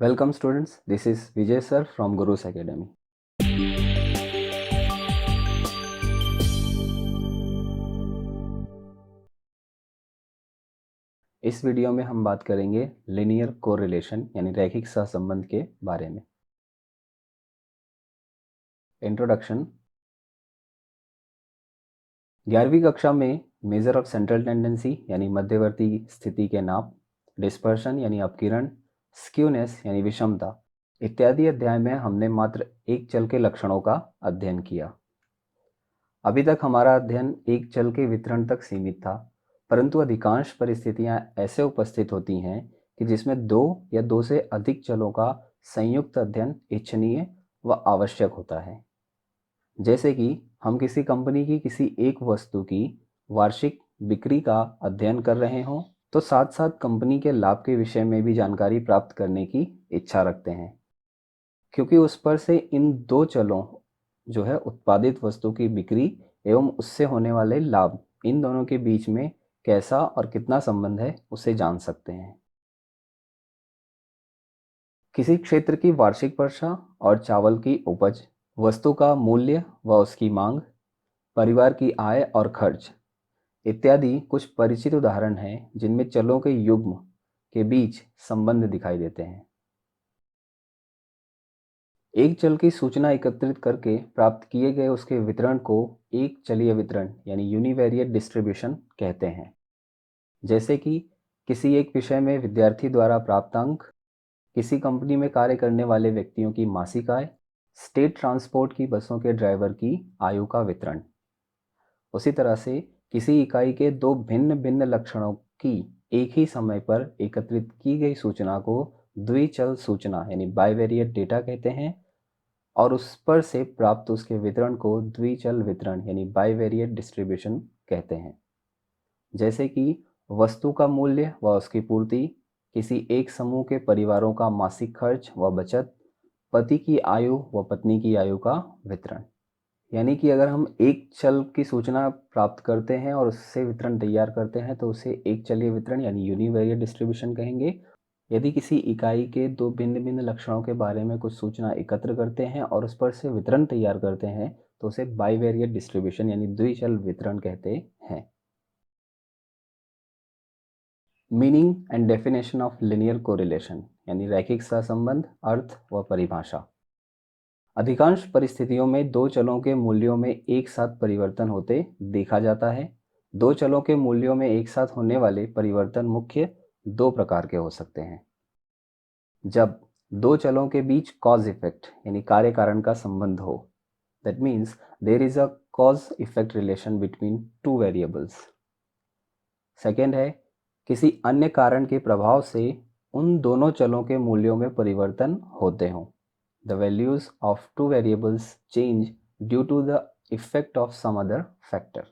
Welcome students, this is Vijay sir from Guru's Academy. इस video में हम बात करेंगे लिनियर कोरिलेशन यानी रैखिक सहसंबंध के बारे में। इंट्रोडक्शन। 11वीं कक्षा में मेजर ऑफ सेंट्रल टेंडेंसी यानी मध्यवर्ती स्थिति के नाप, डिस्पर्शन यानी अपकिरण, स्क्यूनेस यानी विषमता इत्यादि अध्याय में हमने मात्र एक चल के लक्षणों का अध्ययन किया। अभी तक हमारा अध्ययन एक चल के वितरण तक सीमित था, परंतु अधिकांश परिस्थितियां ऐसे उपस्थित होती हैं कि जिसमें दो या दो से अधिक चलों का संयुक्त अध्ययन इच्छनीय व आवश्यक होता है। जैसे कि हम किसी कंपनी की किसी एक वस्तु की वार्षिक बिक्री का अध्ययन कर रहे हों, तो साथ साथ कंपनी के लाभ के विषय में भी जानकारी प्राप्त करने की इच्छा रखते हैं, क्योंकि उस पर से इन दो चलों जो है उत्पादित वस्तु की बिक्री एवं उससे होने वाले लाभ, इन दोनों के बीच में कैसा और कितना संबंध है उसे जान सकते हैं। किसी क्षेत्र की वार्षिक वर्षा और चावल की उपज, वस्तु का मूल्य व उसकी मांग, परिवार की आय और खर्च इत्यादि कुछ परिचित उदाहरण हैं जिनमें चलों के युग्म के बीच संबंध दिखाई देते हैं। एक चल की सूचना एकत्रित करके प्राप्त किए गए उसके वितरण को एक चलीय वितरण यानी यूनिवेरिएट डिस्ट्रीब्यूशन कहते हैं। जैसे कि किसी एक विषय में विद्यार्थी द्वारा प्राप्त अंक, किसी कंपनी में कार्य करने वाले व्यक्तियों की मासिक आय, स्टेट ट्रांसपोर्ट की बसों के ड्राइवर की आयु का वितरण। उसी तरह से किसी इकाई के दो भिन्न भिन्न लक्षणों की एक ही समय पर एकत्रित की गई सूचना को द्विचल सूचना यानी बाइवेरिएट डेटा कहते हैं, और उस पर से प्राप्त उसके वितरण को द्विचल वितरण यानी बाइवेरिएट डिस्ट्रीब्यूशन कहते हैं। जैसे कि वस्तु का मूल्य व उसकी पूर्ति, किसी एक समूह के परिवारों का मासिक खर्च व बचत, पति की आयु व पत्नी की आयु का वितरण। यानी कि अगर हम एक चल की सूचना प्राप्त करते हैं और उससे वितरण तैयार करते हैं तो उसे एक चलीय वितरण यानी यूनिवेरिएट डिस्ट्रीब्यूशन कहेंगे। यदि किसी इकाई के दो भिन्न भिन्न लक्षणों के बारे में कुछ सूचना एकत्र करते हैं और उस पर से वितरण तैयार करते हैं तो उसे बाइवेरिएट डिस्ट्रीब्यूशन यानी द्विचल वितरण कहते हैं। Meaning and definition of linear correlation यानी रैखिक सहसंबंध, अर्थ व परिभाषा। अधिकांश परिस्थितियों में दो चलों के मूल्यों में एक साथ परिवर्तन होते देखा जाता है। दो चलों के मूल्यों में एक साथ होने वाले परिवर्तन मुख्य दो प्रकार के हो सकते हैं। जब दो चलों के बीच कॉज इफेक्ट यानी कार्य कारण का संबंध हो, that means there is a cause effect relation between two variables. Second है किसी अन्य कारण के प्रभाव से उन दोनों चलों के मूल्यों में परिवर्तन होते हों। The values of two variables change due to the effect of some other factor.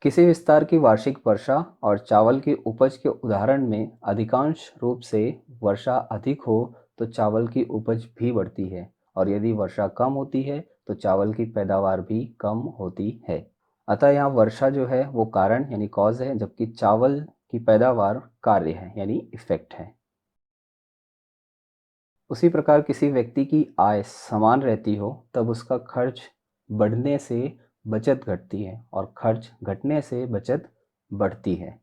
किसी विस्तार की वार्षिक वर्षा और चावल की उपज के उदाहरण में अधिकांश रूप से वर्षा अधिक हो तो चावल की उपज भी बढ़ती है, और यदि वर्षा कम होती है तो चावल की पैदावार भी कम होती है। अतः यहाँ वर्षा जो है वो कारण यानी कॉज है, जबकि चावल की पैदावार कार्य है यानी इफेक्ट है। उसी प्रकार किसी व्यक्ति की आय समान रहती हो तब उसका खर्च बढ़ने से बचत घटती है और खर्च घटने से बचत बढ़ती है।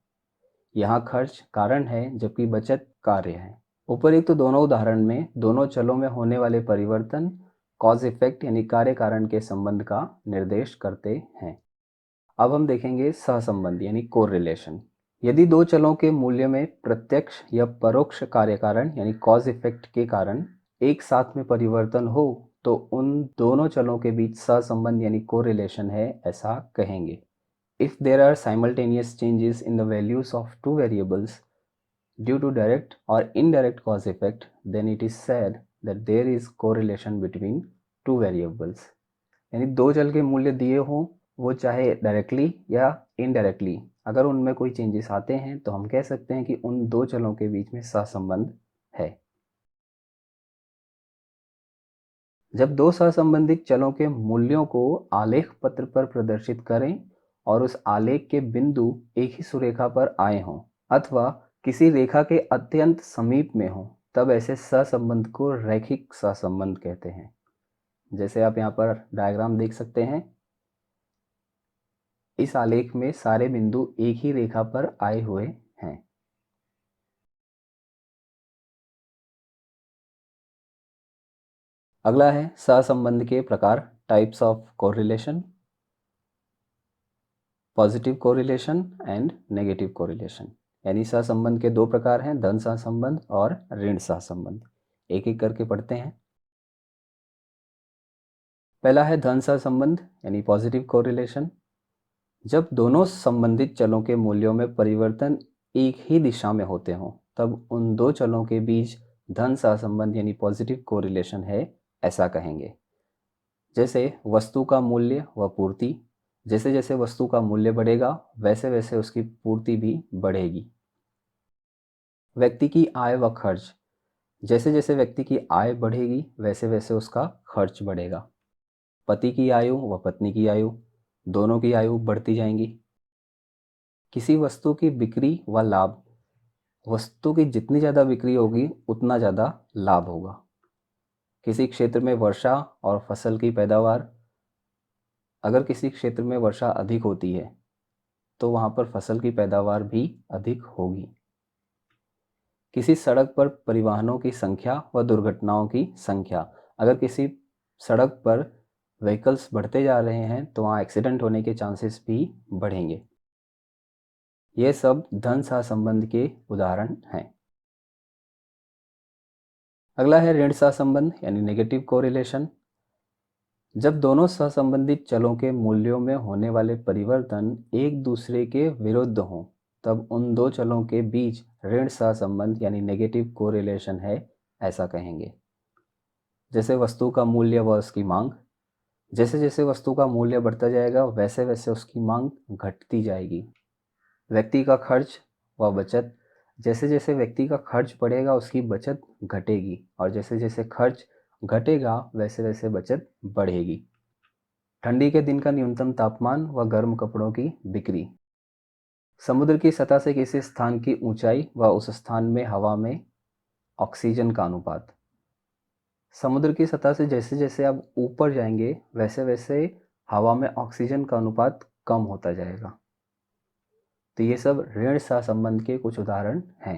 यहाँ खर्च कारण है जबकि बचत कार्य है। उपरोक्त दोनों उदाहरण में दोनों चलों में होने वाले परिवर्तन कॉज इफेक्ट यानी कार्य कारण के संबंध का निर्देश करते हैं। अब हम देखेंगे सहसंबंध यानी कोरिलेशन। यदि दो चलों के मूल्य में प्रत्यक्ष या परोक्ष कार्य कारण यानी कॉज इफेक्ट के कारण एक साथ में परिवर्तन हो तो उन दोनों चलों के बीच सहसंबंध यानी कोरिलेशन है ऐसा कहेंगे। If there are simultaneous changes in the values of two variables due to direct और indirect cause effect, then it is said that there is correlation between two variables. यानी दो चल के मूल्य दिए हों, वो चाहे डायरेक्टली या इनडायरेक्टली, अगर उनमें कोई चेंजेस आते हैं तो हम कह सकते हैं कि उन दो चलों के बीच में सहसंबंध है। जब दो सहसंबंधित चलों के मूल्यों को आलेख पत्र पर प्रदर्शित करें और उस आलेख के बिंदु एक ही सुरेखा पर आए हों अथवा किसी रेखा के अत्यंत समीप में हों, तब ऐसे सहसंबंध को रैखिक सहसंबंध कहते हैं। जैसे आप यहाँ पर डायग्राम देख सकते हैं, इस आलेख में सारे बिंदु एक ही रेखा पर आए हुए हैं। अगला है सहसंबंध के प्रकार, types of correlation, positive correlation and negative correlation. यानी सहसंबंध के दो प्रकार हैं, धन सहसंबंध और ऋण सहसंबंध। एक एक करके पढ़ते हैं। पहला है धन सहसंबंध यानी पॉजिटिव कोरिलेशन। जब दोनों संबंधित चलों के मूल्यों में परिवर्तन एक ही दिशा में होते हों, तब उन दो चलों के बीच धन सहसंबंध यानी पॉजिटिव कोरिलेशन है, ऐसा कहेंगे। जैसे वस्तु का मूल्य व पूर्ति, जैसे जैसे वस्तु का मूल्य बढ़ेगा वैसे वैसे उसकी पूर्ति भी बढ़ेगी। व्यक्ति की आय व खर्च, जैसे जैसे व्यक्ति की आय बढ़ेगी वैसे वैसे उसका खर्च बढ़ेगा। पति की आयु व पत्नी की आयु, दोनों की आयु बढ़ती जाएंगी। किसी वस्तु की बिक्री व लाभ, वस्तु की जितनी ज़्यादा बिक्री होगी उतना ज़्यादा लाभ होगा। किसी क्षेत्र में वर्षा और फसल की पैदावार, अगर किसी क्षेत्र में वर्षा अधिक होती है तो वहाँ पर फसल की पैदावार भी अधिक होगी। किसी सड़क पर परिवहनों की संख्या व दुर्घटनाओं की संख्या, अगर किसी सड़क पर व्हीकल्स बढ़ते जा रहे हैं तो वहाँ एक्सीडेंट होने के चांसेस भी बढ़ेंगे। ये सब धन सहसंबंध के उदाहरण हैं। अगला है ऋण सहसंबंध यानी नेगेटिव कोरिलेशन। जब दोनों सहसंबंधित चलों के मूल्यों में होने वाले परिवर्तन एक दूसरे के विरुद्ध हों, तब उन दो चलों के बीच ऋण सहसंबंध यानी नेगेटिव कोरिलेशन है, ऐसा कहेंगे। जैसे वस्तु का मूल्य व उसकी मांग, जैसे जैसे वस्तु का मूल्य बढ़ता जाएगा वैसे वैसे उसकी मांग घटती जाएगी। व्यक्ति का खर्च व बचत, जैसे जैसे व्यक्ति का खर्च बढ़ेगा उसकी बचत घटेगी, और जैसे जैसे खर्च घटेगा वैसे वैसे बचत बढ़ेगी। ठंडी के दिन का न्यूनतम तापमान व गर्म कपड़ों की बिक्री, समुद्र की सतह से किसी स्थान की ऊंचाई व उस स्थान में हवा में ऑक्सीजन का अनुपात। समुद्र की सतह से जैसे जैसे आप ऊपर जाएंगे वैसे वैसे हवा में ऑक्सीजन का अनुपात कम होता जाएगा। तो ये सब ऋण सहसंबंध के कुछ उदाहरण हैं।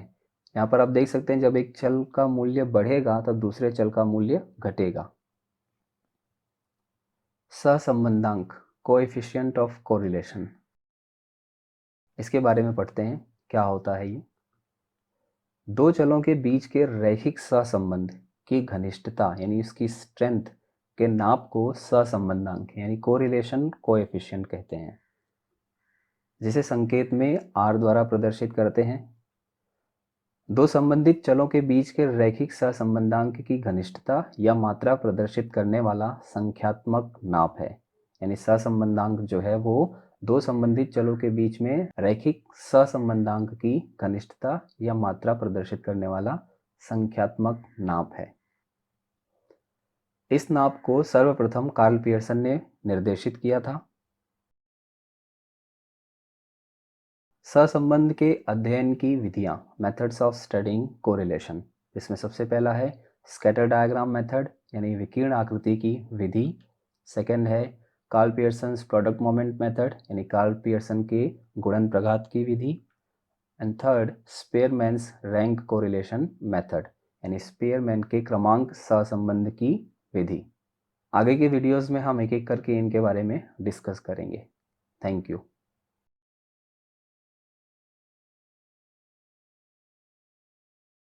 यहाँ पर आप देख सकते हैं, जब एक चल का मूल्य बढ़ेगा तब दूसरे चल का मूल्य घटेगा। सहसंबंधांक, कोएफिशिएंट ऑफ कोरिलेशन, इसके बारे में पढ़ते हैं, क्या होता है ये। दो चलों के बीच के रैखिक सहसंबंध की घनिष्ठता यानी इसकी स्ट्रेंथ के नाप को सहसंबंधांक यानी कोरिलेशन कोएफिशिएंट कहते हैं, जिसे संकेत में R द्वारा प्रदर्शित करते हैं। दो संबंधित चलों के बीच के रैखिक सहसंबंधांक की घनिष्ठता या मात्रा प्रदर्शित करने वाला संख्यात्मक नाप है। यानी सहसंबंधांक जो है वो दो संबंधित चलों के बीच में रैखिक सहसंबंधांक की घनिष्ठता या मात्रा प्रदर्शित करने वाला संख्यात्मक नाप है। इस नाप को सर्वप्रथम कार्ल पियर्सन ने निर्देशित किया था। सहसंबंध के अध्ययन की विधियां, मेथड्स ऑफ स्टडिंग कोरिलेशन, इसमें सबसे पहला है स्कैटर डायग्राम मेथड यानी विकीर्ण आकृति की विधि। सेकंड है Karl Pearson product moment method यानी कार्ल पियर्सन के गुणन प्रघात की विधि। And third Spearman's rank correlation method यानी स्पेयरमैन के क्रमांक सहसंबंध की विधि। आगे के वीडियोस में हम एक एक करके इनके बारे में डिस्कस करेंगे। Thank you.